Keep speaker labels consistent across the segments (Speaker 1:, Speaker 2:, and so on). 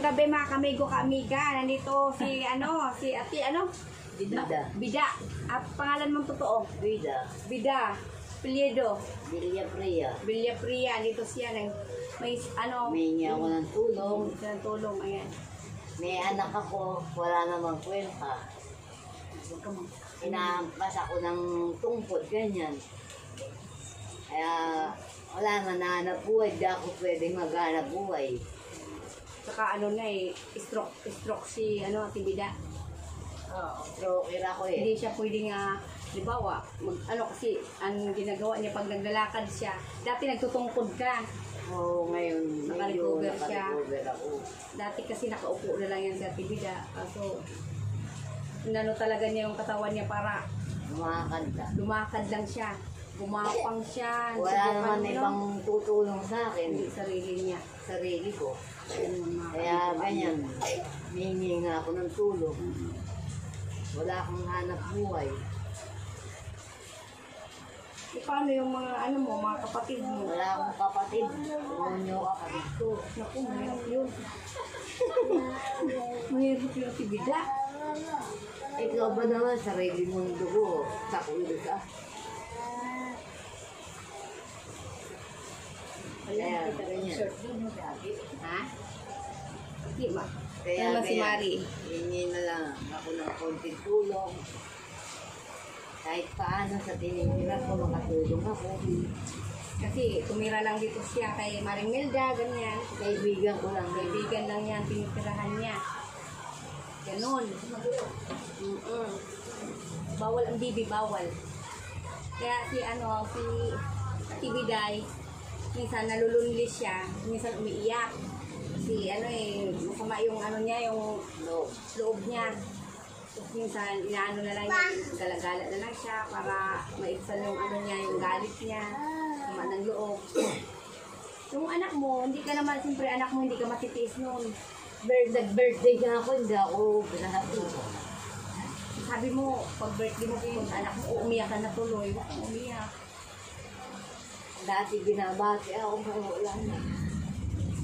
Speaker 1: gabi mga kamigo ka-amiga. Nandito si si Ate
Speaker 2: Bida.
Speaker 1: Bida. At pangalan mong totoo?
Speaker 2: Bida.
Speaker 1: Bida. Pilyedo.
Speaker 2: Villapria.
Speaker 1: Villapria. Dito siya may
Speaker 2: Humingi ako ng tulong.
Speaker 1: ng tulong. Ayan.
Speaker 2: May anak ako, wala namang kwenta. Inaampas ako ng tungkod, ganyan. Kaya wala man nahanap buhay, di ako pwedeng maghanap buhay.
Speaker 1: Saka stroke si Ate Bida.
Speaker 2: Stroker ako eh.
Speaker 1: Hindi siya pwedeng halimbawa, kasi ang ginagawa niya pag naglalakad siya, dati nagtutungkod ka.
Speaker 2: Oo, ngayon medyo
Speaker 1: Naka-recover siya.
Speaker 2: naka-recover ako.
Speaker 1: Dati kasi nakaupo na lang yan si Ate Bida. So, talaga niya yung katawan niya para
Speaker 2: Lumakad.
Speaker 1: lumakad lang siya. Gumapang siya.
Speaker 2: Wala
Speaker 1: subukan
Speaker 2: naman
Speaker 1: mo,
Speaker 2: ibang tutulong sa akin.
Speaker 1: Hindi sarili niya.
Speaker 2: Sarili ko.
Speaker 1: Ayun, mga
Speaker 2: Kaya
Speaker 1: kaibigan.
Speaker 2: ganyan, hihingi nga ako ng tulong. Wala akong hanap buhay.
Speaker 1: Paano yung mga mga kapatid mo?
Speaker 2: Wala akong kapatid. Tunyo kapatid ko.
Speaker 1: Naku, mahirap yun. Mahirap yung Ate Bida.
Speaker 2: Ikaw ba naman sarili mong dugo? Sa kulo ka? Kaya ganyan.
Speaker 1: Ha? Di ba?
Speaker 2: Kaya
Speaker 1: Ano si
Speaker 2: ganyan,
Speaker 1: Mari?
Speaker 2: hihingi na lang ako ng konting tulong. Kahit paano sa tinitira ko, makatulong ako.
Speaker 1: Kasi tumira lang dito siya kay Maring Melda, ganyan.
Speaker 2: Kaibigan ko lang.
Speaker 1: Kaibigan lang yan, tinitirahan niya. Ganon. Bawal ang bibi, bawal. Kaya si Ate Biday, minsan nalulunli siya, minsan umiiyak. Kasi masama yung niya, yung loob niya. Tapos minsan inaano na lang niya, galagala na lang siya para maibsan yung niya, yung galit niya, sama ng loob. Yung anak mo, hindi ka naman, siyempre anak mo, hindi ka matitiis noon.
Speaker 2: Nag-birthday ka ako, hindi ako pinahati.
Speaker 1: Sabi mo, pag birthday mo, kung anak mo, umiyak ka na tuloy. Umiyak.
Speaker 2: Dati binabati ako, pero wala na.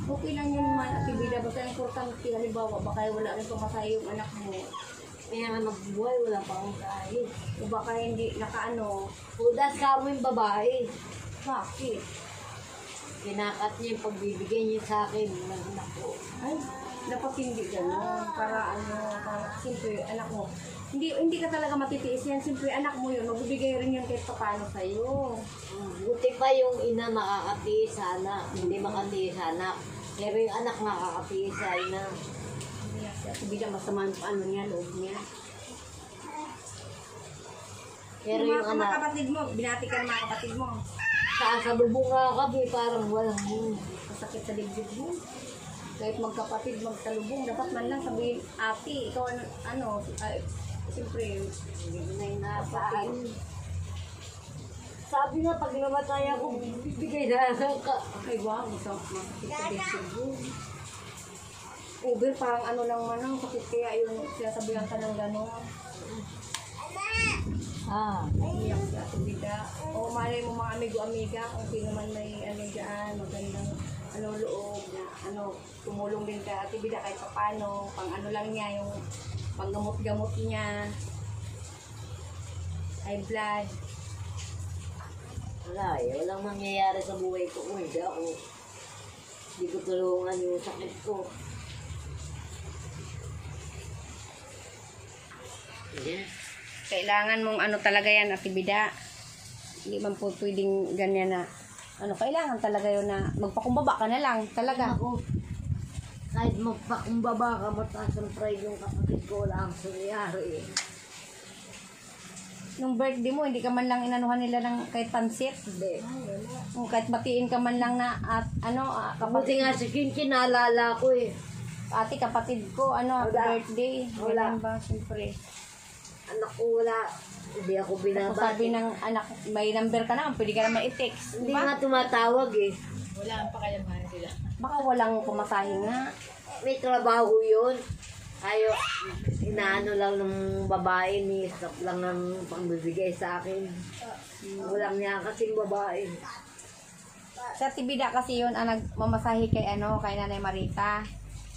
Speaker 1: Okay lang yun man, Ate Bida. Basta importante, halimbawa, baka wala rin pamasahe yung anak mo.
Speaker 2: Kaya nga magbuhay, wala pa akong kahit.
Speaker 1: O baka hindi
Speaker 2: Pudas ka mo yung babae.
Speaker 1: bakit?
Speaker 2: Kinakat niya yung pagbibigay niya sa akin ng anak ko.
Speaker 1: Ay, dapat hindi gano'n. Para siyempre, anak mo. Hindi ka talaga matitiis yan. Siyempre, anak mo yun. Magbibigay rin yun kahit paano sa'yo.
Speaker 2: Buti pa yung ina makakatiis sa anak, hindi makatiis sa anak. Pero yung anak makakatiis sa ina.
Speaker 1: Si Ate Bida, masama yung niya, loob niya.
Speaker 2: Pero
Speaker 1: Yung
Speaker 2: yung
Speaker 1: mga
Speaker 2: anak,
Speaker 1: kapatid mo, binati ka ng mga kapatid mo.
Speaker 2: kasalubong nga kami, parang walang
Speaker 1: Masakit sa dibdib mo. Kahit magkapatid, magtalubong, dapat man lang sabihin, ate, ikaw siyempre,
Speaker 2: hindi na
Speaker 1: kapatid.
Speaker 2: Sabi nga, pag namatay ako, bibigay na lang ka.
Speaker 1: Ay, wow, masakit sa dibdib mo. Uber, parang lang sakit kaya yung sinasabihan ka ng gano'n. Iyak si Ate Bida. O malay mo mga amigo-amiga, kung sino man may dyan, magandang loob na tumulong din ka Ate Bida kahit paano, pang lang niya, yung panggamot-gamot niya, high blood.
Speaker 2: Wala walang mangyayari sa buhay ko kung hindi ko tulungan yung sakit ko. Yeah.
Speaker 1: Kailangan mong talaga yan, Ate Bida. Hindi man po pwedeng ganyan na, kailangan talaga yun na magpakumbaba ka na lang, talaga.
Speaker 2: Ako, kahit magpakumbaba ka, mataas ang pride yung kapatid ko, wala ang nangyayari.
Speaker 1: Nung birthday mo, hindi ka man lang inanuhan nila ng kahit pansit.
Speaker 2: Hindi.
Speaker 1: Kung kahit batiin ka man lang na
Speaker 2: Kamuti nga si Kinchin, naalala ko eh.
Speaker 1: ate kapatid ko, happy
Speaker 2: Wala.
Speaker 1: birthday.
Speaker 2: Wala.
Speaker 1: Ganun ba, siyempre.
Speaker 2: Anak ko wala. Hindi ako
Speaker 1: Tapos
Speaker 2: binabati.
Speaker 1: sabi ng anak, may number ka na, pwede ka naman i-text.
Speaker 2: Hindi
Speaker 1: Diba?
Speaker 2: nga tumatawag eh.
Speaker 1: Baka walang pumasahe nga.
Speaker 2: May trabaho yun. Ayo, inaano lang ng babae, ni stop lang ng pangbibigay sa akin. Walang niya kasing babae.
Speaker 1: Sa Tibida kasi yun ang nagmamasahe kay Nanay Marita.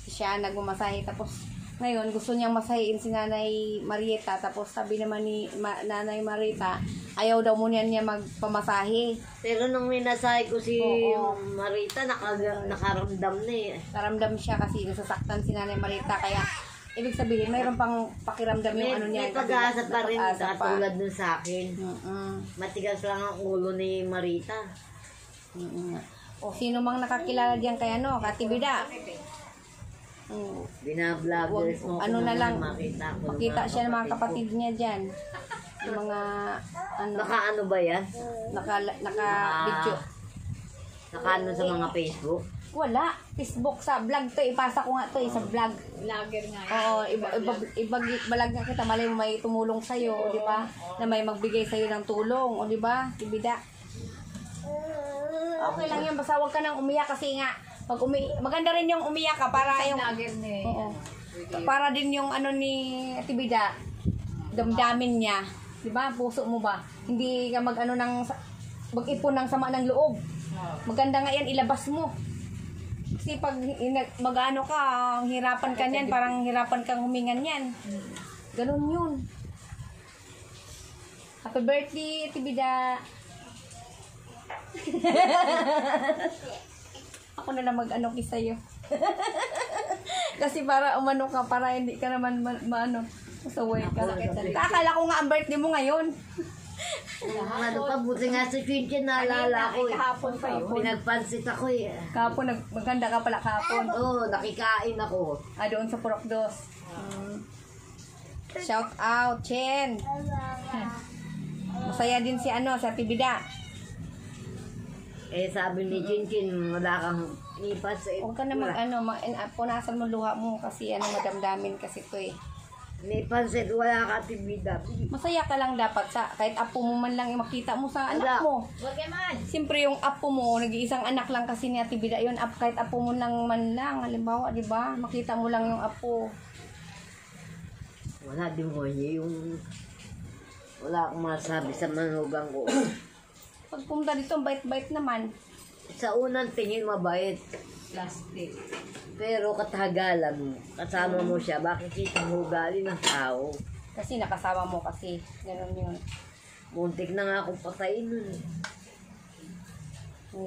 Speaker 1: siya nagmamasahe. Tapos ngayon gusto niyang masahiin si Nanay Marieta. Tapos sabi naman ni Nanay Marieta, ayaw daw muna niya magpamasahe.
Speaker 2: Pero nung minasahe ko si
Speaker 1: Oo.
Speaker 2: Marita, nakaramdam na eh.
Speaker 1: Karamdam siya kasi nasasaktan si Nanay Marieta. Kaya ibig sabihin mayroon pang pakiramdam yung ano niya.
Speaker 2: May pag-asa pa rin,
Speaker 1: pag-asa pa.
Speaker 2: katulad nun sa akin. Matigas lang ang ulo ni Marita.
Speaker 1: O sino mang nakakilala diyan kay ano, Katibida.
Speaker 2: Binablogger mo
Speaker 1: Ano na lang,
Speaker 2: makita ko.
Speaker 1: makita siya ng mga kapatid niya diyan. Yung mga ano,
Speaker 2: Naka-ano ba yan?
Speaker 1: naka-video.
Speaker 2: Naka-ano sa mga Facebook?
Speaker 1: Wala, Facebook sa vlog to, ipasa ko nga to sa vlog.
Speaker 3: Vlogger nga.
Speaker 1: Oo, ibalag nga kita, malay mo may tumulong sa'yo, o di ba? Na may magbigay sa'yo ng tulong, o di ba? Tibida. Okay lang yan, basta huwag ka nang umiyak kasi nga, pag maganda rin yung umiyak ka para yung,
Speaker 3: Vlogger na eh.
Speaker 1: oo, para din yung ano ni Tibida, damdamin niya, di ba? Puso mo ba? Hindi ka mag-ano ng, mag-ipon ng sama ng loob. Maganda nga yan, ilabas mo. Kasi pag mag-ano ka, hirapan ka niyan, parang hirapan kang humingan yan. Ganun yun. Happy birthday, Tibida. Ako na lang mag-ano sa'yo. Kasi para umano ka, para hindi ka naman maano, masaway ka. Akala ko nga ang birthday mo ngayon.
Speaker 2: Ano pa, buti nga sa Quintin, naalala ko eh.
Speaker 1: Kahapon pa yun.
Speaker 2: Pinagpansit ako eh.
Speaker 1: Kahapon, maganda ka pala kahapon.
Speaker 2: Oo, nakikain ako.
Speaker 1: Doon sa Purok Dos. Shout out, Chen. Masaya din si ano, sa Tibida.
Speaker 2: Eh sabi ni Chinchin, wala kang ipas eh.
Speaker 1: Huwag ka na punasan mo luha mo kasi ano, madamdamin kasi to eh.
Speaker 2: Nipansit, wala ka tibida.
Speaker 1: Masaya ka lang dapat sa kahit apo mo man lang makita mo sa anak mo.
Speaker 3: Wag man.
Speaker 1: Siyempre yung apo mo, nag-iisang anak lang kasi ni Ate Bida yun. Kahit apo mo lang man lang, halimbawa, di ba? Makita mo lang yung apo.
Speaker 2: Wala din mo yung... Wala akong masabi sa manugang ko.
Speaker 1: Pag pumunta dito, bait-bait naman.
Speaker 2: Sa unang tingin, mabait.
Speaker 3: Plastic.
Speaker 2: Pero katagalan, kasama mo siya, bakit kita mo ugali ng tao?
Speaker 1: Kasi nakasama mo kasi. Ganun yun.
Speaker 2: Muntik na nga akong patayin nun.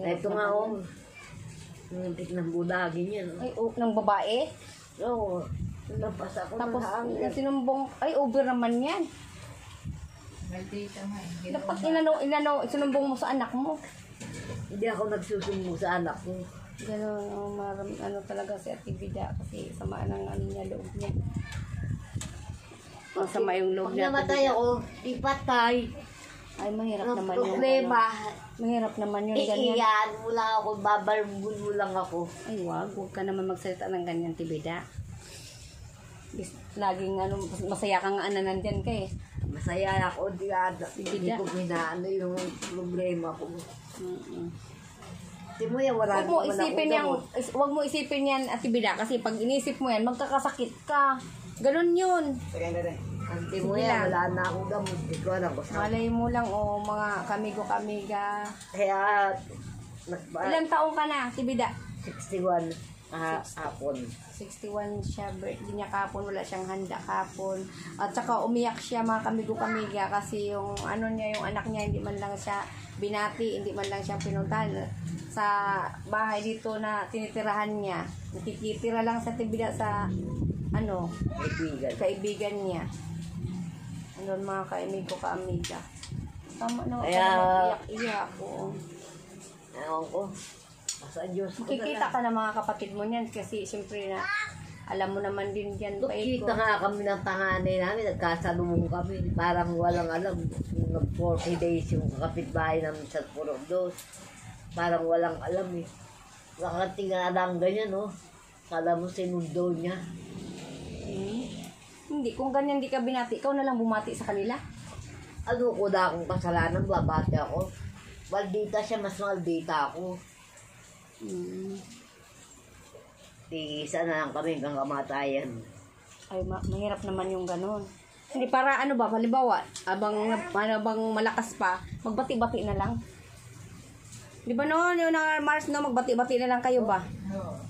Speaker 2: Ito nga oh. Muntik ng budagin yan.
Speaker 1: Ay, ng babae?
Speaker 2: Oo. Napas ako
Speaker 1: Tapos,
Speaker 2: ng hangin.
Speaker 1: sinumbong, ay, over naman yan.
Speaker 3: Maldita nga eh.
Speaker 1: Dapat sinumbong mo sa anak mo.
Speaker 2: Hindi ako nagsusumbong sa anak ko.
Speaker 1: Ganun, ano talaga si Ate Bida kasi sama ng ano niya, loob niya. Masama yung loob
Speaker 2: Pag
Speaker 1: niya.
Speaker 2: namatay ako, ipatay.
Speaker 1: Ay, mahirap
Speaker 2: Ang
Speaker 1: naman yun.
Speaker 2: problema,
Speaker 1: Mahirap naman yun, ganyan.
Speaker 2: iiyan mo lang ako, babalbun mo lang ako.
Speaker 1: Ay, huwag ka naman magsalita ng ganyan, Tibida. Laging ano, masaya ka nga na nandyan ka eh.
Speaker 2: Masaya ako, hindi ko pinaano yung problema ko. Hindi mo yan, wala
Speaker 1: Huwag mo
Speaker 2: naman
Speaker 1: isipin yan,
Speaker 2: gamot.
Speaker 1: huwag mo isipin yan, Ate Bida, kasi pag inisip mo yan, magkakasakit ka. Ganun yun.
Speaker 2: Hindi mo
Speaker 1: Sige
Speaker 2: yan,
Speaker 1: lang.
Speaker 2: wala na akong gamot. Hindi ko alam kung saan.
Speaker 1: Malay mo lang, mga kamigo-kamiga.
Speaker 2: Kaya,
Speaker 1: Ilang taong ka na, Ate Bida?
Speaker 2: 61 hapon.
Speaker 1: 61 siya, birthday niya kapon, wala siyang handa kapon. At saka umiyak siya mga kamigo-kamiga kasi yung ano niya, yung anak niya, hindi man lang siya binati, hindi man lang siya pinuntahan sa bahay dito na tinitirahan niya. Nakikitira lang sa Tibida sa ano,
Speaker 2: Kaibigan.
Speaker 1: kaibigan niya. Ano mga kaimigo-kamiga. Tama na,
Speaker 2: Kaya-
Speaker 1: iyak-iyak ko.
Speaker 2: Ewan ko. Sa Diyos ko na
Speaker 1: Kikita
Speaker 2: lang.
Speaker 1: ka ng mga kapatid mo niyan kasi siyempre na alam mo naman din dyan
Speaker 2: Kita nga kami ng tanganay namin, nagkasalubong kami. Parang walang alam. Nag 40 days yung kapitbahay namin sa Purok Dos. Parang walang alam eh. Nakatingala lang ganyan, no? Kala mo sinundo niya.
Speaker 1: Hindi, kung ganyan di ka binati, ikaw na lang bumati sa kanila.
Speaker 2: Ano ko na akong kasalanan, babati ako. Maldita siya, mas maldita ako. Tigisa na lang kami hanggang kamatayan.
Speaker 1: Ay, mahirap naman yung ganun. Hindi, para ano ba, halimbawa, abang malakas pa, magbati-bati na lang. Di ba noon, yung Mars, no, magbati-bati na lang kayo ba?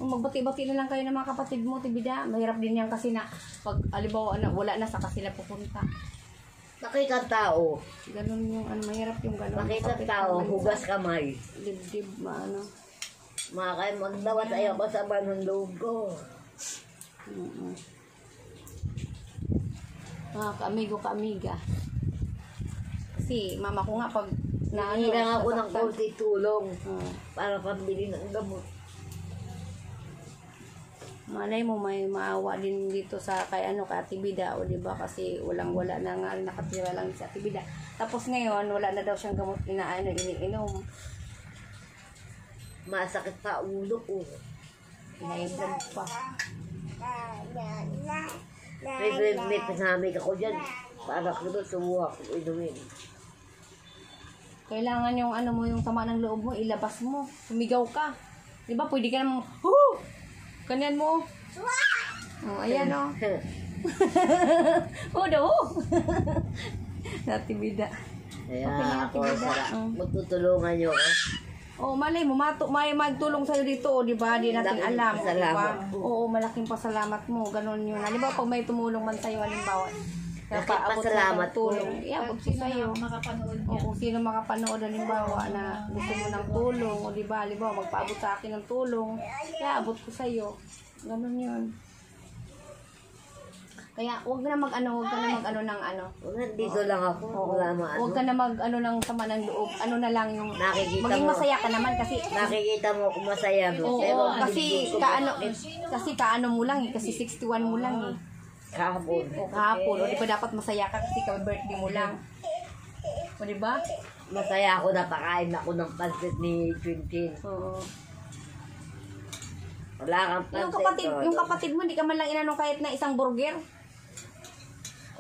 Speaker 1: Magbati-bati na lang kayo ng mga kapatid mo, Tibida. Mahirap din yan kasi na pag alibawa na wala na saka sila pupunta.
Speaker 2: Nakita tao.
Speaker 1: Ganun yung ano, mahirap yung ganun.
Speaker 2: Nakita
Speaker 1: Kapit
Speaker 2: tao,
Speaker 1: naman
Speaker 2: hugas
Speaker 1: sa
Speaker 2: kamay.
Speaker 1: Dibdib, maano.
Speaker 2: Makakain magdawat ayaw ko sa ng loob ko.
Speaker 1: Mga ka-amiga. Kasi mama ko nga pag
Speaker 2: Nangilang ako ng
Speaker 1: nasasaktan.
Speaker 2: konti tulong
Speaker 1: Ah.
Speaker 2: para pambili ng gamot.
Speaker 1: Malay mo may maawa din dito sa kay ano kay Ate Bida o di ba kasi wala na nga nakatira lang si Ate Bida. Tapos ngayon wala na daw siyang gamot iniinom.
Speaker 2: Masakit pa ulo ko.
Speaker 1: Pinaiban pa.
Speaker 2: May pinamig ako dyan. Para ko doon sumuha ko inumin.
Speaker 1: Kailangan yung ano mo yung sama ng loob mo ilabas mo. Sumigaw ka. Di ba pwede ka namang hoo! Kanyan mo. Oh, ayan oh. Oh, daw. Ate Bida.
Speaker 2: Kaya
Speaker 1: Okay na,
Speaker 2: ako,
Speaker 1: Ate Bida.
Speaker 2: magtutulungan nyo ako.
Speaker 1: Oh, malay mo, may magtulong sa'yo dito, o, di ba? Di natin
Speaker 2: Malaking
Speaker 1: alam, di ba?
Speaker 2: pasalamat.
Speaker 1: Oo, malaking pasalamat mo, ganun yun. Halimbawa, pag may tumulong man sa'yo, halimbawa,
Speaker 2: Malaking
Speaker 1: paabot
Speaker 2: pasalamat
Speaker 1: ng tulong, iabot ko sa'yo.
Speaker 3: Makapanood
Speaker 1: O
Speaker 3: niya.
Speaker 1: kung sino makapanood, halimbawa, na gusto mo ng tulong, o di ba, halimbawa, magpaabot sa akin ng tulong, iabot ko sa'yo. Ganun yun. Kaya, huwag ka na mag-ano ng ano.
Speaker 2: Dito lang ako. Wala maano.
Speaker 1: Huwag ka na mag-ano ng sama ng loob. Ano na lang yung,
Speaker 2: Nakikita
Speaker 1: maging
Speaker 2: mo.
Speaker 1: masaya ka naman kasi,
Speaker 2: Nakikita mo kung masaya mo.
Speaker 1: oo,
Speaker 2: hindi
Speaker 1: kasi kaano mo lang eh, kasi 61 mo lang eh.
Speaker 2: kahapon.
Speaker 1: O kahapon, o di ba dapat masaya ka kasi birthday mo lang. O di ba?
Speaker 2: Masaya ako, napakain ako ng pansit ni Quintin.
Speaker 1: Oo.
Speaker 2: Wala kang pansit.
Speaker 1: Yung kapatid mo, hindi ka man lang inanong kahit na isang burger.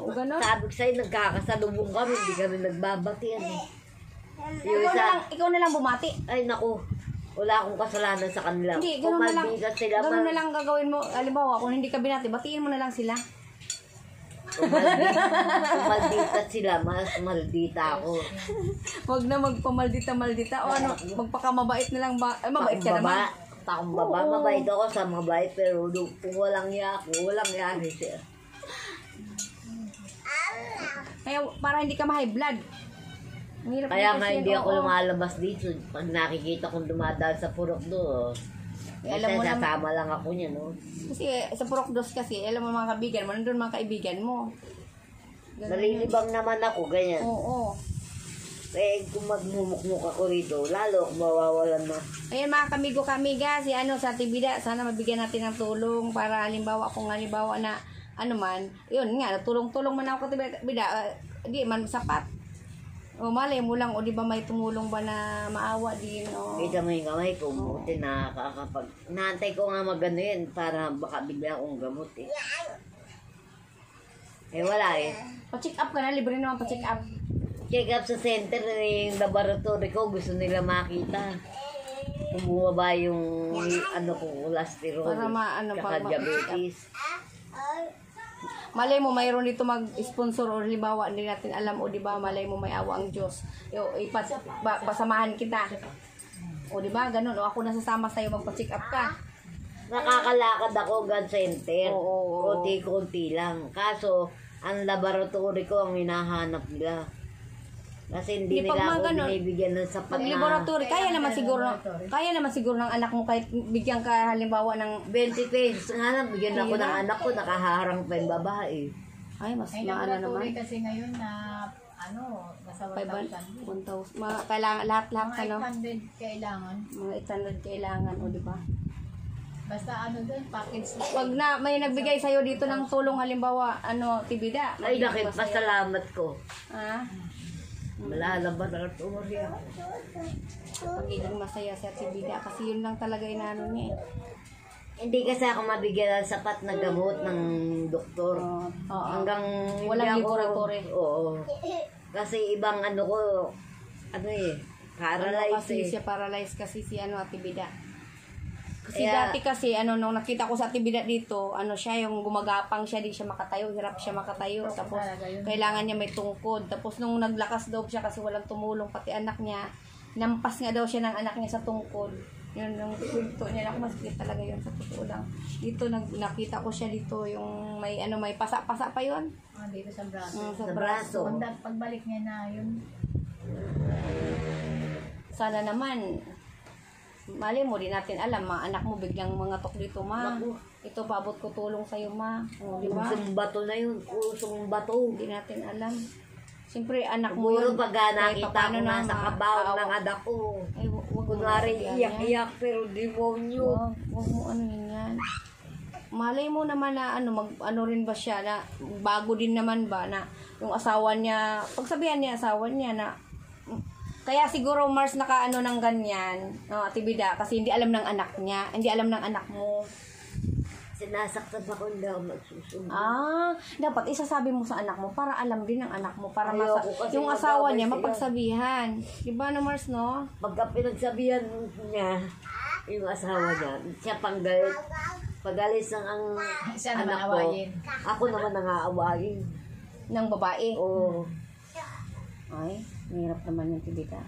Speaker 1: O gano'n.
Speaker 2: Sabi ko sa'yo, nagkakasalubong kami, hindi kami nagbabatian eh. Yung
Speaker 1: Ikaw na lang bumati.
Speaker 2: ay naku, wala akong kasalanan sa kanila.
Speaker 1: Hindi, gano'n na lang.
Speaker 2: Kumalbigas sila,
Speaker 1: Gano'n na lang gagawin mo. Halimbawa, kung hindi ka binati, batiin mo na lang sila.
Speaker 2: Kumalbitas sila, mas maldita ako.
Speaker 1: Huwag na magpamaldita-maldita. O ano, magpakamabait na lang ba? Ay, mabait ka naman.
Speaker 2: Takong baba,
Speaker 1: Oo.
Speaker 2: mabait ako sa mabait, pero kung walang niya ako, walang yan siya.
Speaker 1: Kaya para hindi ka ma-high blood. Ang hirap
Speaker 2: Kaya
Speaker 1: din
Speaker 2: nga
Speaker 1: kasi
Speaker 2: hindi
Speaker 1: yan,
Speaker 2: ako
Speaker 1: oo.
Speaker 2: lumalabas dito. Pag nakikita kong dumadaan sa purok doon,
Speaker 1: Alam mo naman.
Speaker 2: sasama lang ako niya, no?
Speaker 1: Kasi sa Purok Dos kasi, alam mo mga kaibigan mo, nandun mga kaibigan mo. Ganun yun.
Speaker 2: Nalilibang naman ako, ganyan.
Speaker 1: Oo.
Speaker 2: Eh, kung magmumukmuk ako rito, lalo akong mawawalan na.
Speaker 1: Ayan mga kamigo kamiga, si ano sa Tibida, sana mabigyan natin ng tulong para halimbawa kung halimbawa na ano man, yun nga, tulong-tulong man ako sa Tibida, di man sapat. O malay mo lang, o di ba may tumulong ba na maawa din, o.
Speaker 2: Kita mo yung kamay ko, buti nakakapag... Naantay ko nga magano yun para baka bigla akong gamot eh. Eh wala eh.
Speaker 1: Pa-check up ka na, libre naman pa-check up.
Speaker 2: Check up sa center yung laboratory ko, gusto nila makita. Kung bumaba yung ano ko, cholesterol,
Speaker 1: Para maano
Speaker 2: tsaka
Speaker 1: pa,
Speaker 2: diabetes.
Speaker 1: Malay mo mayroon dito mag-sponsor o halimbawa hindi natin alam o di ba malay mo may awa ang Diyos. Pasamahan kita. O di ba ganun o ako nasasama sa iyo magpa-check up ka.
Speaker 2: Nakakalakad ako hanggang center.
Speaker 1: Oo.
Speaker 2: Konti-konti lang. Kaso, ang laboratory ko ang hinahanap nila. Kasi hindi
Speaker 1: Di, pag
Speaker 2: nila
Speaker 1: mga
Speaker 2: ako
Speaker 1: ganun,
Speaker 2: binibigyan ng sapat
Speaker 1: Pag
Speaker 2: na
Speaker 1: laboratory, kaya naman siguro ng anak mo kahit bigyan ka halimbawa ng
Speaker 2: 20 pesos. Nga lang, bigyan ako
Speaker 1: Kaya
Speaker 2: ng
Speaker 1: na.
Speaker 2: anak ko, nakaharang pa yung babae.
Speaker 1: ay mas
Speaker 3: May
Speaker 1: maano
Speaker 3: laboratory
Speaker 1: naman.
Speaker 3: kasi ngayon na ano, nasa 1,000.
Speaker 1: 1,000. Mga kailangan lahat
Speaker 3: Mga
Speaker 1: ano,
Speaker 3: 800 kailangan.
Speaker 1: mga 800 kailangan o di ba?
Speaker 3: Basta ano doon, package na.
Speaker 1: Pag na may nagbigay sa iyo dito ng tulong halimbawa ano Tibida.
Speaker 2: Ay,
Speaker 1: magiging
Speaker 2: nakit,
Speaker 1: masaya.
Speaker 2: pasalamat ko.
Speaker 1: Ah,
Speaker 2: Malalaboratory ako.
Speaker 1: pagiging masaya sa Tibida kasi yun lang talaga inaano niya eh.
Speaker 2: Hindi kasi ako mabigyan ng sapat na gamot ng doktor.
Speaker 1: Oo.
Speaker 2: Hanggang
Speaker 1: Walang
Speaker 2: hindi ako-
Speaker 1: laboratory.
Speaker 2: Oo. Kasi ibang ano ko, ano eh, paralyzed
Speaker 1: Kasi
Speaker 2: eh.
Speaker 1: siya paralyzed kasi si ano Ate Bida. Kasi
Speaker 2: Kaya-
Speaker 1: dati kasi ano nung nakita ko sa Ate Bida dito, ano siya yung gumagapang siya, di siya makatayo, hirap siya makatayo. Tapos kailangan niya may tungkod. Tapos nung naglakas daw siya kasi walang tumulong pati anak niya, nampas nga daw siya ng anak niya sa tungkod. Yun yung kwento niya. Ako masakit talaga yun sa totoo lang. Dito nakita ko siya dito yung may pasa-pasa pa yun.
Speaker 3: Dito sa braso.
Speaker 1: Sa
Speaker 2: Sa
Speaker 1: braso.
Speaker 2: braso.
Speaker 3: Pagbalik niya na yun.
Speaker 1: Sana naman, mali mo, di natin alam, mga anak mo biglang mga tok dito, ma.
Speaker 2: Naku.
Speaker 1: Ito, paabot ko tulong sa'yo, ma. O, di ba?
Speaker 2: Usong bato na yun. Usong bato.
Speaker 1: Hindi natin alam. Siyempre, anak mo
Speaker 2: Siguro
Speaker 1: yun.
Speaker 2: pag
Speaker 1: Kahit
Speaker 2: nakita
Speaker 1: papaano
Speaker 2: ko nasa kabaw ng anak ko.
Speaker 1: Ay, wag mo
Speaker 2: Kunwari
Speaker 1: nasabihan yan.
Speaker 2: iyak-iyak pero demonyo.
Speaker 1: Wag mo ano yan. Malay mo naman na ano rin ba siya na bago din naman ba na yung asawa niya, pagsabihan niya asawa niya na kaya siguro Mars nakaano ng ganyan, Ate Bida, kasi hindi alam ng anak niya, hindi alam ng anak mo.
Speaker 2: Sinasaktan ako, hindi ako magsusunod.
Speaker 1: Dapat isasabi mo sa anak mo para alam din ng anak mo, para
Speaker 2: Ayoko kasi
Speaker 1: yung asawa niya
Speaker 2: magaway sila.
Speaker 1: mapagsabihan. Di ba no Mars, no?
Speaker 2: Pagka pinagsabihan niya, yung asawa niya, siya panggalit. Pagalis ang
Speaker 3: Siya naman
Speaker 2: anak ko,
Speaker 3: awayin.
Speaker 2: ako naman ang aawayin.
Speaker 1: Ng babae.
Speaker 2: Oo.
Speaker 1: Ay, mahirap naman yung Tibita.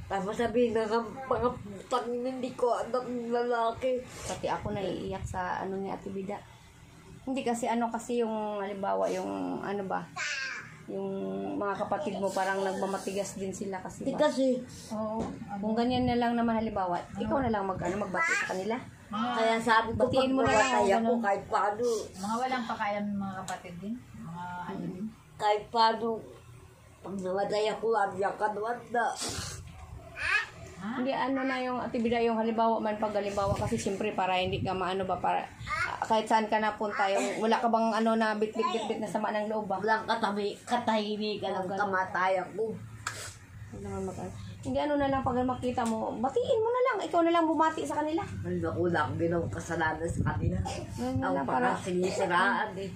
Speaker 2: Tapos sabihin na mga putang hindi ko anak ng lalaki.
Speaker 1: Pati ako naiiyak sa ano ni Ate Bida. Hindi kasi yung halimbawa yung yung mga kapatid mo parang nagmamatigas din sila kasi
Speaker 2: Di
Speaker 1: ba?
Speaker 2: kasi,
Speaker 3: Oo.
Speaker 1: Kung ganyan na lang naman halimbawa, ikaw na lang magbati sa kanila.
Speaker 2: kaya sabi ko
Speaker 1: Batiin
Speaker 2: pag
Speaker 1: mo na lang,
Speaker 2: mamatay ako
Speaker 1: ganun.
Speaker 2: kahit paano,
Speaker 3: Mga walang pakayam mga kapatid din. Mga ano din.
Speaker 2: kahit paano, pag namatay ako, abiyak ka naman na.
Speaker 1: Hindi na yung Ate Bida yung halimbawa man pag halimbawa kasi siyempre para hindi ka para kahit saan ka napunta yung wala ka bang na bit na sama ng loob ba?
Speaker 2: Walang katahimikan ng kamatayan ko.
Speaker 1: Hindi na lang pag makita mo, batiin mo na lang, ikaw na lang bumati sa kanila.
Speaker 2: Ano na ulang ginawang kasalanan sa kanila.
Speaker 1: Ganun na
Speaker 2: Ang
Speaker 1: lang para
Speaker 2: pagkasinisiraan eh.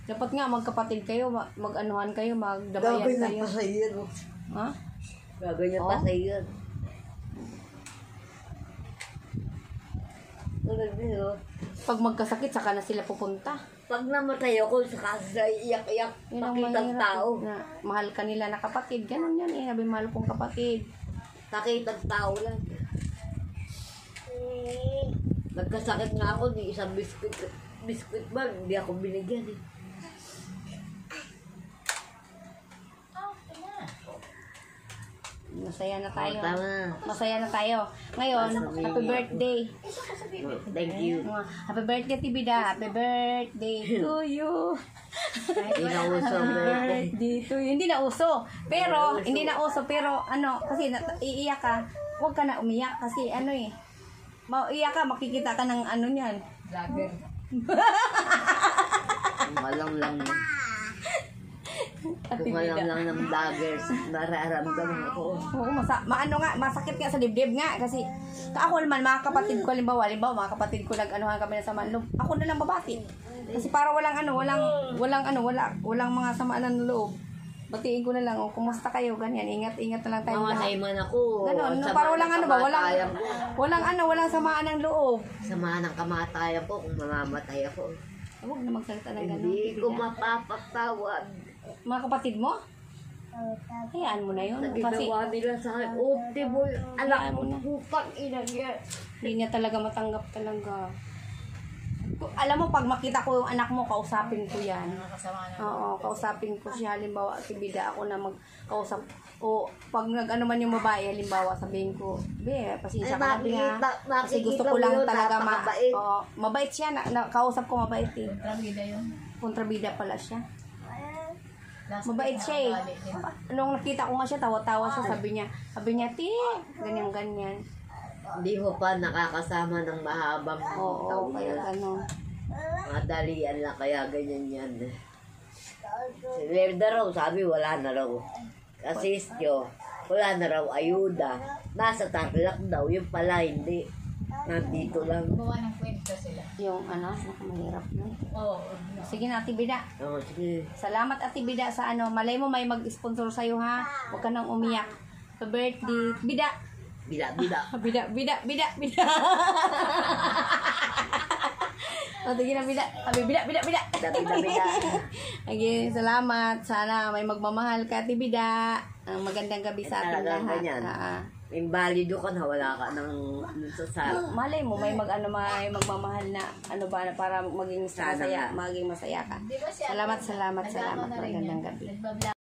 Speaker 1: dapat nga magkapatid kayo, mag-anuhan kayo, magdabayan
Speaker 2: Gagawin
Speaker 1: kayo.
Speaker 2: pa sa iyo.
Speaker 1: Ha?
Speaker 2: Gagawin pa sa iyo.
Speaker 1: Pag magkasakit, saka na sila pupunta.
Speaker 2: Pag namatay ako, saka sa iyak-iyak,
Speaker 1: Yun ang
Speaker 2: pakitang
Speaker 1: mahirap,
Speaker 2: tao.
Speaker 1: Na mahal ka nila na kapatid. Ganun yan eh. Sabi, mahal kong kapatid.
Speaker 2: Pakitang tao lang. Nagkasakit nga ako, ni isang biskuit ba, hindi ako binigyan eh.
Speaker 1: Masaya na tayo.
Speaker 2: Tama.
Speaker 1: Masaya na tayo. Ngayon, happy birthday.
Speaker 2: Thank you.
Speaker 1: Happy birthday, Tibida. Happy birthday to you.
Speaker 2: Hindi na uso
Speaker 1: Happy
Speaker 2: birthday.
Speaker 1: birthday to you. Hindi na uso. Pero, hindi na uso. Pero, kasi iiyak ka, huwag ka na umiyak. Kasi, maiiyak ka, makikita ka ng niyan.
Speaker 3: Vlogger.
Speaker 2: Malang lang. Kung alam lang ng vloggers, nararamdaman ko.
Speaker 1: Oo, masakit nga sa dibdib nga kasi ako naman mga kapatid ko halimbawa mga kapatid ko nag-anuhan kami na sama ng loob. Ako na lang babati. Kasi para walang mga samaan ng loob. Batiin ko na lang, kumusta kayo, ganyan. Ingat na lang tayo.
Speaker 2: Mamatay man ako.
Speaker 1: Ganon,
Speaker 2: Sama
Speaker 1: para walang
Speaker 2: ng kamatayan ko.
Speaker 1: walang samaan ng loob.
Speaker 2: Samahan ng kamatayan ko kung mamamatay ako.
Speaker 1: Huwag na magsalita ng gano'n.
Speaker 2: Hindi ko mapapatawad.
Speaker 1: Mga kapatid mo? Hayaan mo na yun.
Speaker 2: Sa
Speaker 1: Kasi
Speaker 2: ginawa nila sa akin. Optimal. Anak mo na. Pupang ina niya.
Speaker 1: hindi niya talaga matanggap talaga. Alam mo, pag makita ko yung anak mo, kausapin ko yan.
Speaker 3: Nakakasama na.
Speaker 1: Oo, kausapin ko siya. Halimbawa, Tibida, ako na magkausap. O, pag nag-ano man yung babae, halimbawa, sabihin ko, pasensya ka na, Bi, ha? Kasi gusto ko lang talaga
Speaker 2: mabait.
Speaker 1: mabait siya. Kausap ko mabait eh.
Speaker 3: Kontrabida yun.
Speaker 1: Kontrabida pala siya.
Speaker 3: Last
Speaker 1: Mabait
Speaker 3: week,
Speaker 1: siya eh.
Speaker 3: nakabali din.
Speaker 1: Nung nakita ko nga siya, tawa-tawa siya. Sabi niya, Ti, ganyan-ganyan.
Speaker 2: Hindi mo pa nakakasama ng mahabang
Speaker 1: Oo,
Speaker 2: taon
Speaker 1: kaya
Speaker 2: yan.
Speaker 1: gano'n.
Speaker 2: Madalian lang kaya ganyan yan. Si Lerda raw, sabi wala na raw. Asistyo, wala na raw ayuda. Nasa Tarlac daw, yung pala hindi. Nandito lang.
Speaker 3: Gumawa ng kwento sila.
Speaker 1: Yung nakamahirap yun.
Speaker 3: Oo.
Speaker 1: Sige na, Ate Bida.
Speaker 2: Oh, sige.
Speaker 1: Salamat, Ate Bida, sa malay mo may mag-sponsor sa'yo, ha? Huwag ka nang umiyak. Sa birthday. Bida!
Speaker 2: Bila.
Speaker 1: Bida. O, sige na, bida. Abi, bida.
Speaker 2: Bida-bida.
Speaker 1: Okay, salamat. Sana may magmamahal ka, Tibida. Ang magandang gabi sa ating
Speaker 2: Talagang
Speaker 1: lahat.
Speaker 2: ganyan.
Speaker 1: Ah.
Speaker 2: Invalido ka na, wala ka ng ano sa
Speaker 1: Malay mo, may may magmamahal na ano ba, para maging
Speaker 2: Sana
Speaker 1: masaya,
Speaker 2: nga.
Speaker 1: maging masaya ka.
Speaker 3: Di ba siya?
Speaker 1: Salamat.
Speaker 3: Nag-ano na rin
Speaker 1: Magandang
Speaker 3: yan.
Speaker 1: gabi.
Speaker 3: Nagbablog.